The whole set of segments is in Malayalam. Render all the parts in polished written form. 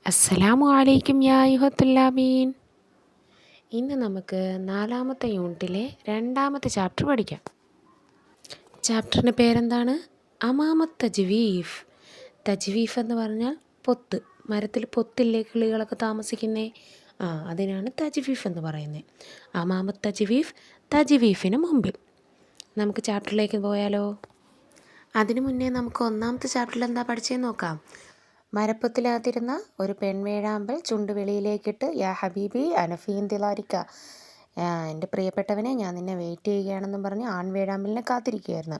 അസ്സലാമു അലൈക്കും യാ അയ്യുഹത്തുല്ലാമീൻ. ഇന്ന് നമുക്ക് 4-ാമത്തെ യൂണിറ്റിലെ 2-ാമത്തെ ചാപ്റ്റർ പഠിക്കാം. ചാപ്റ്ററിൻ്റെ പേരെന്താണ്? അമാമത്ത് തജ്വീഫ്. തജ്വീഫ് എന്ന് പറഞ്ഞാൽ പൊത്ത്. മരത്തിൽ പൊത്തില്ലേ കിളികളൊക്കെ താമസിക്കുന്നേ, അതിനാണ് തജ്വീഫ് എന്ന് പറയുന്നത്. അമാമത്ത് തജ്വീഫ്, തജ്വീഫിന് മുമ്പിൽ. നമുക്ക് ചാപ്റ്ററിലേക്ക് പോയാലോ? അതിനു മുന്നേ നമുക്ക് 1-ാമത്തെ ചാപ്റ്ററിൽ എന്താ പഠിച്ചതെന്ന് നോക്കാം. മരപ്പൊത്തിനകത്തിരുന്ന ഒരു പെൺവേഴാമ്പൽ ചുണ്ട് വെളിയിലേക്കിട്ട്, യാ ഹബീബി അനഫീന്തിലാരിക്ക, എൻ്റെ പ്രിയപ്പെട്ടവനെ ഞാൻ നിന്നെ വെയിറ്റ് ചെയ്യുകയാണെന്നും പറഞ്ഞ് ആൺവേഴാമ്പലിനെ കാത്തിരിക്കുകയായിരുന്നു.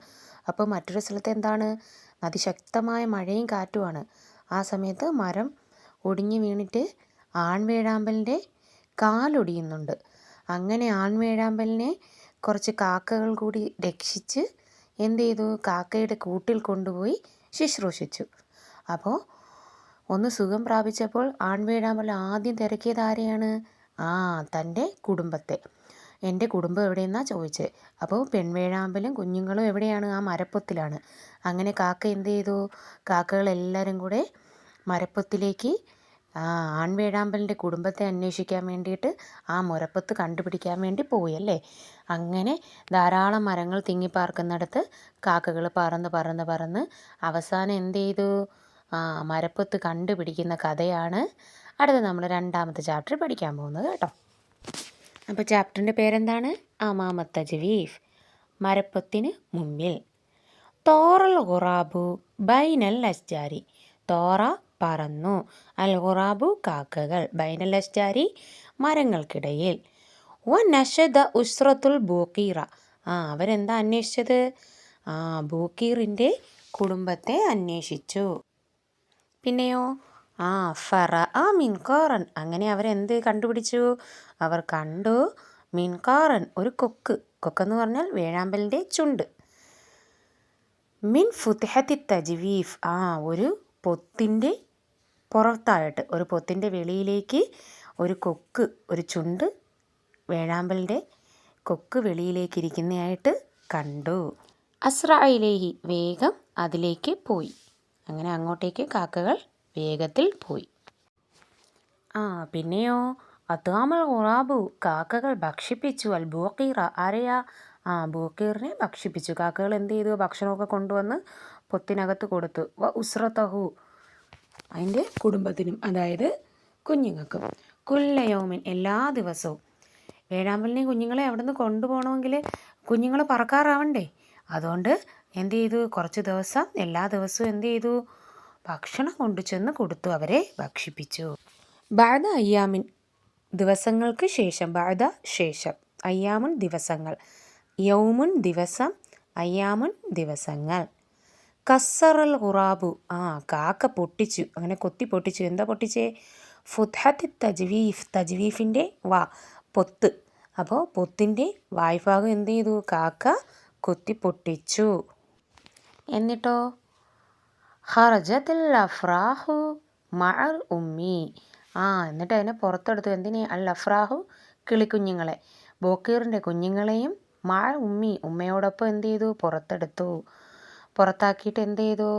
അപ്പോൾ മറ്റൊരു സ്ഥലത്ത് എന്താണ്? അതിശക്തമായ മഴയും കാറ്റുമാണ്. ആ സമയത്ത് മരം ഒടിഞ്ഞു വീണിട്ട് ആൺവേഴാമ്പലിൻ്റെ കാലൊടിയുന്നുണ്ട്. അങ്ങനെ ആൺവേഴാമ്പലിനെ കുറച്ച് കാക്കകൾ കൂടി രക്ഷിച്ച് എന്ത് ചെയ്തു? കാക്കയുടെ കൂട്ടിൽ കൊണ്ടുപോയി ശുശ്രൂഷിച്ചു. അപ്പോൾ ഒന്ന് സുഖം പ്രാപിച്ചപ്പോൾ ആൺവേഴാമ്പൽ ആദ്യം തിരക്കിയത് ആരെയാണ്? തൻ്റെ കുടുംബത്തെ. എൻ്റെ കുടുംബം എവിടെയെന്നാണ് ചോദിച്ചത്. അപ്പോൾ പെൺവേഴാമ്പലും കുഞ്ഞുങ്ങളും എവിടെയാണ്? ആ മരപ്പൊത്തിലാണ്. അങ്ങനെ കാക്ക എന്ത് ചെയ്തു? കാക്കകളെല്ലാവരും കൂടെ മരപ്പൊത്തിലേക്ക് ആൺവേഴാമ്പലിൻ്റെ കുടുംബത്തെ അന്വേഷിക്കാൻ വേണ്ടിയിട്ട് ആ മരപ്പൊത്ത് കണ്ടുപിടിക്കാൻ വേണ്ടി പോയല്ലേ. അങ്ങനെ ധാരാളം മരങ്ങൾ തിങ്ങിപ്പാർക്കുന്നിടത്ത് കാക്കകൾ പറന്ന് അവസാനം എന്ത് ചെയ്തു? മരപ്പൊത്ത് കണ്ടുപിടിക്കുന്ന കഥയാണ് അടുത്ത നമ്മൾ 2-ാമത്തെ ചാപ്റ്റർ പഠിക്കാൻ പോകുന്നത് കേട്ടോ. അപ്പോൾ ചാപ്റ്ററിൻ്റെ പേരെന്താണ്? അമാമത്ത് തജ്വീഫ്, മരപ്പൊത്തിന് മുമ്പിൽ. തോറൽ ഖുറാബു ബൈനൽ അസ്ജാരി. തോറ പറന്നു, അൽ ഖുറാബു കാക്കകൾ, ബൈനൽ അസ്ജാരി മരങ്ങൾക്കിടയിൽ. നഷദ ഉസ്രത്തുൽ ബൂക്കീറ. അവരെന്താ അന്വേഷിച്ചത്? ബൂക്കീറിൻ്റെ കുടുംബത്തെ അന്വേഷിച്ചു. പിന്നെയോ മിൻകാറൻ. അങ്ങനെ അവരെന്ത് കണ്ടുപിടിച്ചു? അവർ കണ്ടു മിൻകാറൻ, ഒരു കൊക്കെന്ന് പറഞ്ഞാൽ വേഴാമ്പലിൻ്റെ ചുണ്ട്. മിൻ ഫുത്ഹത്തി തജ്വീഫ്. ഒരു പൊത്തിൻ്റെ പുറത്തായിട്ട്, ഒരു പൊത്തിൻ്റെ വെളിയിലേക്ക് ഒരു കൊക്ക്, ഒരു ചുണ്ട്, വേഴാമ്പലിൻ്റെ കൊക്ക് വെളിയിലേക്കിരിക്കുന്നതായിട്ട് കണ്ടു. അസ്രഇലേഹി, വേഗം അതിലേക്ക് പോയി. അങ്ങനെ അങ്ങോട്ടേക്ക് കാക്കകൾ വേഗത്തിൽ പോയി. പിന്നെയോ അതാമൽ ഖുറാബു, കാക്കകൾ ഭക്ഷിപ്പിച്ചു അൽ ബൂക്കീറ, ആരെയാ? ബൂക്കീറിനെ ഭക്ഷിപ്പിച്ചു. കാക്കകൾ എന്ത് ചെയ്തു? ഭക്ഷണമൊക്കെ കൊണ്ടുവന്ന് പൊത്തിനകത്ത് കൊടുത്തു. ഉസ്രതഹു, അതിൻ്റെ കുടുംബത്തിനും, അതായത് കുഞ്ഞുങ്ങൾക്കും. കുല്ലയൗമിൻ, എല്ലാ ദിവസവും. വേഴാമ്പലിനെയും കുഞ്ഞുങ്ങളെ അവിടെ നിന്ന് കൊണ്ടുപോകണമെങ്കിൽ കുഞ്ഞുങ്ങൾ പറക്കാറാവണ്ടേ. അതുകൊണ്ട് എന്ത് ചെയ്തു? കുറച്ച് ദിവസം എല്ലാ ദിവസവും എന്ത് ചെയ്തു? ഭക്ഷണം കൊണ്ടു ചെന്ന് കൊടുത്തു, അവരെ ഭക്ഷിപ്പിച്ചു. ബഅദ അയ്യാമിൻ, ദിവസങ്ങൾക്ക് ശേഷം. ബഅദ ശേഷം, അയ്യാമുൻ ദിവസങ്ങൾ, യൗമുൻ ദിവസം, അയ്യാമുൻ ദിവസങ്ങൾ. കസ്സറൽ ഖുറാബു, കാക്ക പൊട്ടിച്ചു, അങ്ങനെ കൊത്തി പൊട്ടിച്ചു. എന്താ പൊട്ടിച്ചേ? ഫുത്ഹത്തി തജ്വീഫ്, തജ്വീഫിൻ്റെ പൊത്ത്. അപ്പോൾ പൊത്തിൻ്റെ വായ്ഭാഗം എന്ത് ചെയ്തു? കാക്ക കൊത്തി പൊട്ടിച്ചു. എന്നിട്ടോ ഖറജത്തിൽ അഫ്രാഹു മഅൽ ഉമ്മി. എന്നിട്ട് അതിനെ പുറത്തെടുത്തു. എന്തിനെ? അൽ അഫ്രാഹു, കിളിക്കുഞ്ഞുങ്ങളെ, ബോക്കീറിൻ്റെ കുഞ്ഞുങ്ങളെയും മഅൽ ഉമ്മി, ഉമ്മയോടൊപ്പം എന്ത് ചെയ്തു? പുറത്തെടുത്തു. പുറത്താക്കിയിട്ട് എന്ത് ചെയ്തു?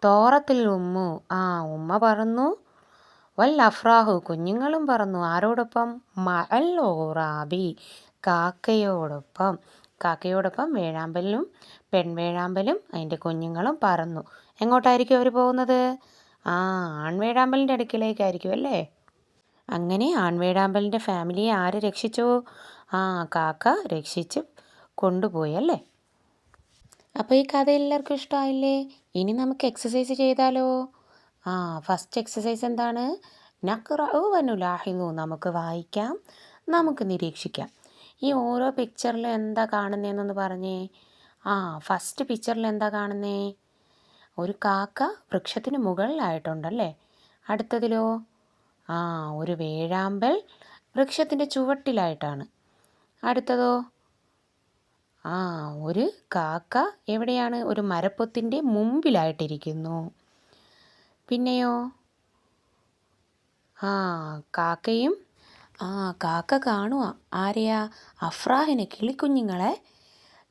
തോറത്തിൽ ഉമ്മു, ഉമ്മ പറന്നു, വൽ അഫ്രാഹു, കുഞ്ഞുങ്ങളും പറന്നു. ആരോടൊപ്പം? മഅൽ ഖുറാബി, കാക്കയോടൊപ്പം. കാക്കയോടൊപ്പം വേഴാമ്പലും പെൺവേഴാമ്പലും അതിൻ്റെ കുഞ്ഞുങ്ങളും പറന്നു. എങ്ങോട്ടായിരിക്കും അവർ പോകുന്നത്? ആൺവേഴാമ്പലിൻ്റെ അടുക്കിലേക്കായിരിക്കും അല്ലേ. അങ്ങനെ ആൺവേഴാമ്പലിൻ്റെ ഫാമിലിയെ ആര് രക്ഷിച്ചു? കാക്ക രക്ഷിച്ച് കൊണ്ടുപോയി അല്ലേ. അപ്പോൾ ഈ കഥ എല്ലാവർക്കും ഇഷ്ടമായില്ലേ? ഇനി നമുക്ക് എക്സസൈസ് ചെയ്താലോ? ഫസ്റ്റ് എക്സസൈസ് എന്താണ്? നഖ്റഉ വനുലാഹിദു, നമുക്ക് വായിക്കാം, നമുക്ക് നിരീക്ഷിക്കാം. ഈ ഓരോ പിക്ചറിലും എന്താ കാണുന്നതെന്നൊന്ന് പറഞ്ഞേ. ഫസ്റ്റ് പിക്ചറിൽ എന്താ കാണുന്നേ? ഒരു കാക്ക വൃക്ഷത്തിന് മുകളിലായിട്ടുണ്ടല്ലേ. അടുത്തതിലോ? ഒരു വേഴാമ്പൽ വൃക്ഷത്തിൻ്റെ ചുവട്ടിലായിട്ടാണ്. അടുത്തതോ? ഒരു കാക്ക എവിടെയാണ്? ഒരു മരപ്പൊത്തിൻ്റെ മുമ്പിലായിട്ടിരിക്കുന്നു. പിന്നെയോ? കാക്കയും കാക്ക കാണുക ആരെയാ? അഫ്രാഹിനെ, കിളിക്കുഞ്ഞുങ്ങളെ.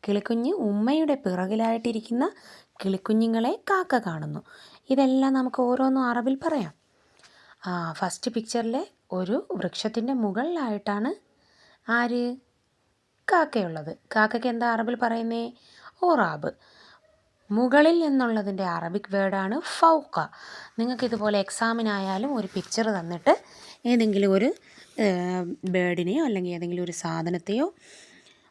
കിളിക്കുഞ്ഞ് ഉമ്മയുടെ പിറകിലായിട്ടിരിക്കുന്ന കിളിക്കുഞ്ഞുങ്ങളെ കാക്ക കാണുന്നു. ഇതെല്ലാം നമുക്ക് ഓരോന്നും അറബിൽ പറയാം. ഫസ്റ്റ് പിക്ചറിലെ ഒരു വൃക്ഷത്തിൻ്റെ മുകളിലായിട്ടാണ് ആര് കാക്കയുള്ളത്. കാക്കയ്ക്ക് എന്താ അറബിൽ പറയുന്നേ? ഒറാബ്. മുകളിൽ എന്നുള്ളതിൻ്റെ അറബിക് വേർഡാണ് ഫൗക്ക. നിങ്ങൾക്ക് ഇതുപോലെ എക്സാമിനായാലും ഒരു പിക്ചർ തന്നിട്ട് ഏതെങ്കിലും ഒരു ബേർഡിനെയോ അല്ലെങ്കിൽ ഏതെങ്കിലും ഒരു സാധനത്തെയോ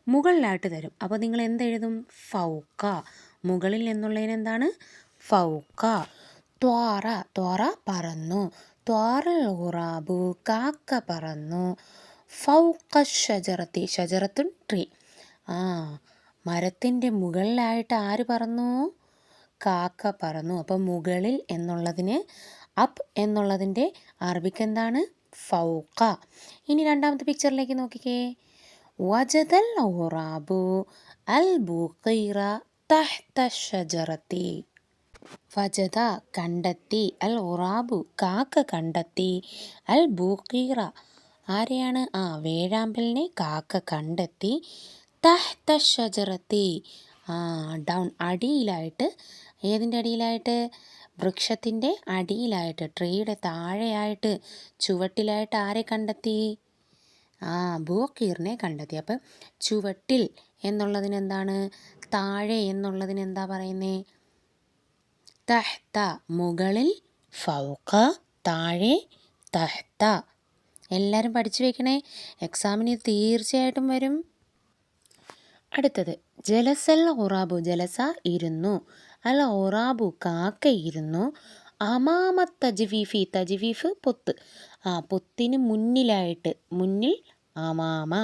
മുകളിലായിട്ട് തരും. അപ്പോൾ നിങ്ങൾ എന്തെഴുതും? ഫൗക്ക. മുകളിൽ എന്നുള്ളതിന് എന്താണ്? ഫൗക്ക. ത്വാറ. ത്വാറ പറന്നു. ത്വാറൽ ഖുറാബു. കാക്ക പറന്നു. ഫൗക്ക ഷജറത്തി. ഷജറത്തുൻ ട്രീ. മരത്തിൻ്റെ മുകളിലായിട്ട് ആര് പറന്നു? കാക്ക പറന്നു. അപ്പം മുകളിൽ എന്നുള്ളതിന് അപ്പ് എന്നുള്ളതിൻ്റെ അറബിക്ക് എന്താണ്? ഫൗക്ക. ഇനി രണ്ടാമത്തെ പിക്ചറിലേക്ക് നോക്കിക്കേ. വജദൽ ഖുറാബു അൽ ബുഖീറ തഹ്ത ഷജറത്തി. വജദ കണ്ടെത്തി, അൽ ഖുറാബു കാക്ക കണ്ടെത്തി, അൽ ബുഖീറ ആരെയാണ്? വേഴാമ്പലിനെ കാക്ക കണ്ടെത്തി. തഹ്ത ഷജറത്തി ഡൗൺ അടിയിലായിട്ട്. ഏതിൻ്റെ അടിയിലായിട്ട്? വൃക്ഷത്തിൻ്റെ അടിയിലായിട്ട്, ട്രീയുടെ താഴെയായിട്ട്, ചുവട്ടിലായിട്ട് ആരെ കണ്ടെത്തി? ബുഖീറിനെ കണ്ടെത്തി. അപ്പം ചുവട്ടിൽ എന്നുള്ളതിന് എന്താണ്? താഴെ എന്നുള്ളതിന് എന്താ പറയുന്നേ? തഹ്ത. മുകളിൽ ഫൗക, താഴെ തഹ്ത. എല്ലാവരും പഠിച്ചു വെക്കണേ, എക്സാമിന് തീർച്ചയായിട്ടും വരും. അടുത്തത് ജലസൽ ഖുറാബു. ജലസ ഇരുന്നു. അൽ ഖുറാബു കാക്ക ഇരുന്നു. അമാമ തജ്വീഫി. തജ്വീഫ് പൊത്ത്. പൊത്തിന് മുന്നിലായിട്ട്. മുന്നിൽ അമാമ.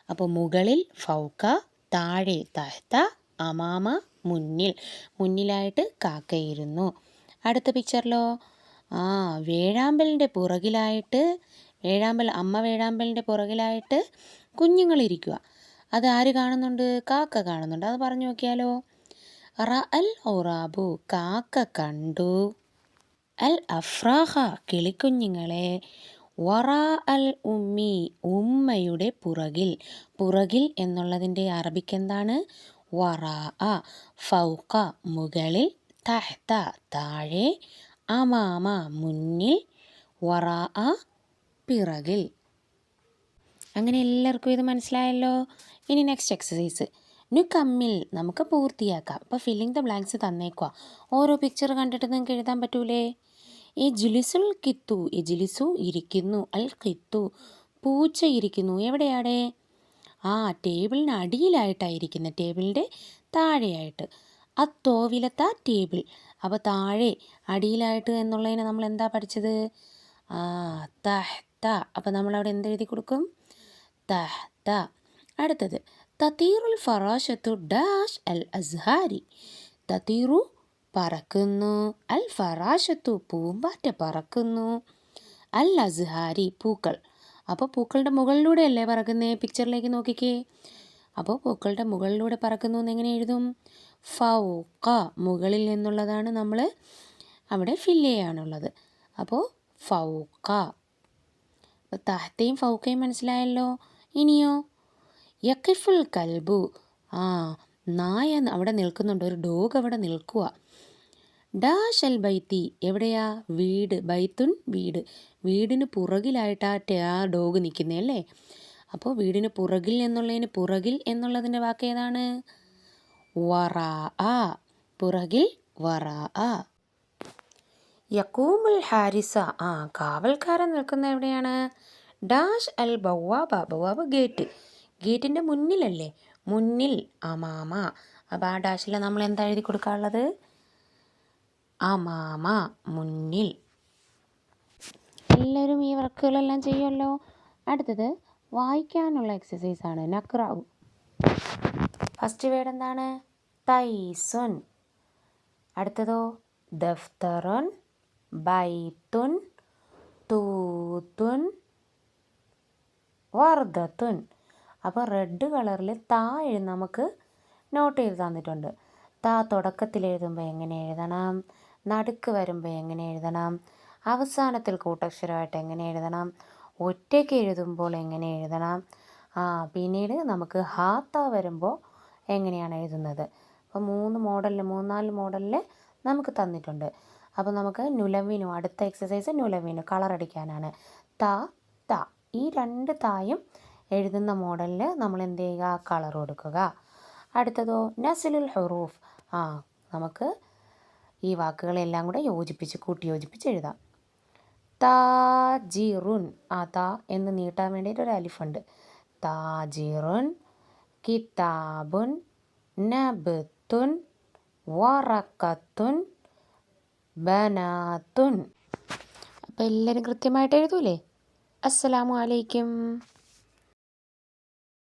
അപ്പോൾ മുകളിൽ ഫൗക, താഴെ തഹ്ത, അമാമ മുന്നിൽ. മുന്നിലായിട്ട് കാക്കയിരുന്നു. അടുത്ത പിക്ചറിലോ വേഴാമ്പലിൻ്റെ പുറകിലായിട്ട്, അമ്മ വേഴാമ്പലിൻ്റെ പുറകിലായിട്ട് കുഞ്ഞുങ്ങളിരിക്കുക. അത് ആര് കാണുന്നുണ്ട്? കാക്ക കാണുന്നുണ്ട്. അത് പറഞ്ഞു നോക്കിയാലോ. റഅൽ ഖുറാബു കാക്ക കണ്ടു. അൽ അഫ്രാഹ കിളിക്കുഞ്ഞുങ്ങളെ. വറാ അൽ ഉമ്മി ഉമ്മയുടെ പുറകിൽ. പുറകിൽ എന്നുള്ളതിൻ്റെ അറബിക്ക് എന്താണ്? വറാ. ഫൗക മുകളിൽ, തഹ്ത താഴെ, അമാമ മുന്നിൽ, വറാ പിറകിൽ. അങ്ങനെ എല്ലാവർക്കും ഇത് മനസ്സിലായല്ലോ. ഇനി നെക്സ്റ്റ് എക്സസൈസ് കമ്മിൽ. നമുക്ക് പൂർത്തിയാക്കാം. ഇപ്പോൾ ഫില്ലിംഗ് ദ ബ്ലാങ്ക്സ് തന്നേക്കുക. ഓരോ പിക്ചർ കണ്ടിട്ട് നിങ്ങൾക്ക് എഴുതാൻ പറ്റൂലേ? എജ്ലിസുൽ കിത്തു. എജ്ലിസു ഇരിക്കുന്നു. അൽ കിത്തു പൂച്ച ഇരിക്കുന്നു. എവിടെയാടെ? ടേബിളിന് അടിയിലായിട്ടായിരിക്കുന്നത്, ടേബിളിൻ്റെ താഴെയായിട്ട്. തോവിലത്ത ടേബിൾ. അപ്പോൾ താഴെ അടിയിലായിട്ട് എന്നുള്ളതിന് നമ്മൾ എന്താ പഠിച്ചത്? തഹ്ത. അപ്പോൾ നമ്മളവിടെ എന്തെഴുതി കൊടുക്കും? തഹ്ത. അടുത്തത് തതീറുൽ ഫറാശത്തു ഡാഷ് അൽ അസ്ഹാരി. തതീറു പറക്കുന്നു. അൽ ഫറാശത്തു പൂമ്പാറ്റ പറക്കുന്നു. അൽ അസ്ഹാരി പൂക്കൾ. അപ്പോൾ പൂക്കളുടെ മുകളിലൂടെയല്ലേ പറക്കുന്നേ? പിക്ചറിലേക്ക് നോക്കിക്കേ. അപ്പോൾ പൂക്കളുടെ മുകളിലൂടെ പറക്കുന്നു എന്ന് എങ്ങനെ എഴുതും? ഫൗക. മുകളിൽ നിന്നുള്ളതാണ് നമ്മൾ അവിടെ ഫില്ല് ചെയ്യാനുള്ളത്. അപ്പോൾ ഫൗക. അപ്പോൾ തഹ്തയും ഫൗക്കയും മനസ്സിലായല്ലോ. ഇനിയോ യഖിഫുൽ കൽബു. നായ അവിടെ നിൽക്കുന്നുണ്ട്. ഒരു ഡോഗ് അവിടെ നിൽക്കുക. ഡാഷ് അൽ ബൈത്തി. എവിടെയാ? വീട്. ബൈത്തുൻ വീട്. വീടിന് പുറകിലായിട്ട് ആ ഡോഗ് നിൽക്കുന്നേ അല്ലേ? അപ്പോൾ വീടിന് പുറകിൽ എന്നുള്ളതിന് പുറകിൽ എന്നുള്ളതിൻ്റെ വാക്ക് ഏതാണ്? വറാ. പുറകിൽ വറാ. യഖൂമുൽ ഹാരിസ. കാവൽക്കാരൻ നിൽക്കുന്ന എവിടെയാണ്? ഡാഷ് അൽ ബവാബ. ബവാബ് ഗേറ്റ്. ഗേറ്റിൻ്റെ മുന്നിലല്ലേ? മുന്നിൽ അമാമ. അപ്പോൾ ആ ഡാഷിൽ നമ്മൾ എന്താ എഴുതി കൊടുക്കാനുള്ളത്? അമാമ മുന്നിൽ. എല്ലാവരും ഈ വർക്കുകളെല്ലാം ചെയ്യുമല്ലോ. അടുത്തത് വായിക്കാനുള്ള എക്സസൈസാണ് നക്രാവു. ഫസ്റ്റ് വേർഡ് എന്താണ്? തൈസുൻ. അടുത്തതോ ദഫ്തറുൻ, ബൈത്തുൻ, തൂത്തുൻ, വർദ്ധത്തുൻ. അപ്പോൾ റെഡ് കളറിൽ നമുക്ക് നോട്ട് ചെയ്ത് തന്നിട്ടുണ്ട്. തുടക്കത്തിൽ എഴുതുമ്പോൾ എങ്ങനെ എഴുതണം, നടുക്ക് വരുമ്പോൾ എങ്ങനെ എഴുതണം, അവസാനത്തിൽ കൂട്ടക്ഷരമായിട്ട് എങ്ങനെ എഴുതണം, ഒറ്റയ്ക്ക് എഴുതുമ്പോൾ എങ്ങനെ എഴുതണം, പിന്നീട് നമുക്ക് ഹാത്ത വരുമ്പോൾ എങ്ങനെയാണ് എഴുതുന്നത്. അപ്പോൾ 3-4 മോഡലിൽ നമുക്ക് തന്നിട്ടുണ്ട്. അപ്പോൾ നമുക്ക് നുലവിനു അടുത്ത എക്സസൈസ് നുലവിനു കളറടിക്കാനാണ്. ത ത ഈ 2 തായും എഴുതുന്ന മോഡലിൽ നമ്മൾ എന്ത് ചെയ്യുക, കളർ കൊടുക്കുക. അടുത്തതോ നസ്ലുൽ ഹുറൂഫ്. നമുക്ക് ഈ വാക്കുകളെല്ലാം കൂടെ കൂട്ടി യോജിപ്പിച്ച് എഴുതാം. താജിറുൻ, താ എന്ന് നീട്ടാൻ വേണ്ടിയിട്ട് ഒരു അലിഫുണ്ട്. താജിറുൻ, കിതാബുൻ, നബത്തുൻ, വറക്കത്തുൻ, ബനാത്തുൻ. അപ്പോൾ എല്ലാവരും കൃത്യമായിട്ട് എഴുതൂലേ? അസ്സലാമു അലൈക്കും.